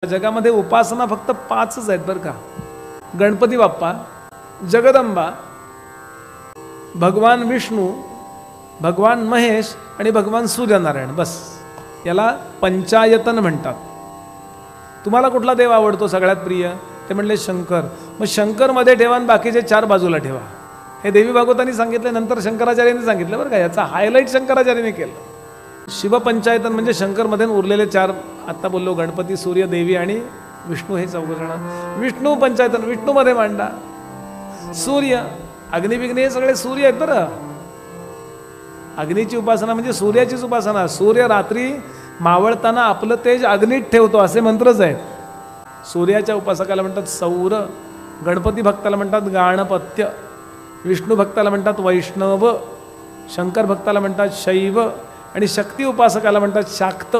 जगामध्ये उपासना फक्त 5च आहेत बरं का. गणपती बाप्पा, जगदंबा, भगवान विष्णू, भगवान महेश आणि भगवान सूर्यनारायण. बस याला पंचायतन म्हणतात. तुम्हाला कुठला देव आवडतो सगळ्यात प्रिय? ते म्हणले शंकर. मग शंकरमध्ये ठेवा आणि बाकीचे 4 बाजूला ठेवा. हे देवी भागवतांनी सांगितले, नंतर शंकराचार्यांनी सांगितलं बरं का. याचा हायलाईट शंकराचार्यांनी केलं. शिवपंचायतन म्हणजे शंकरमध्ये उरलेले 4. आत्ता बोललो गणपती, सूर्य, देवी आणि विष्णू, हे 4 जण. विष्णू पंचायतन विष्णूमध्ये मांडा. सूर्य, अग्निविग्नी हे सगळे सूर्य आहेत बरं. अग्नीची उपासना म्हणजे सूर्याचीच उपासना. सूर्य रात्री मावळताना आपलं तेज अग्नीत ठेवतो असे मंत्रच आहेत. सूर्याच्या उपासकाला म्हणतात सौर, गणपती भक्ताला म्हणतात गाणपत्य, विष्णू भक्ताला म्हणतात वैष्णव, शंकर भक्ताला म्हणतात शैव आणि शक्ती उपासकाला म्हणतात शाक्त.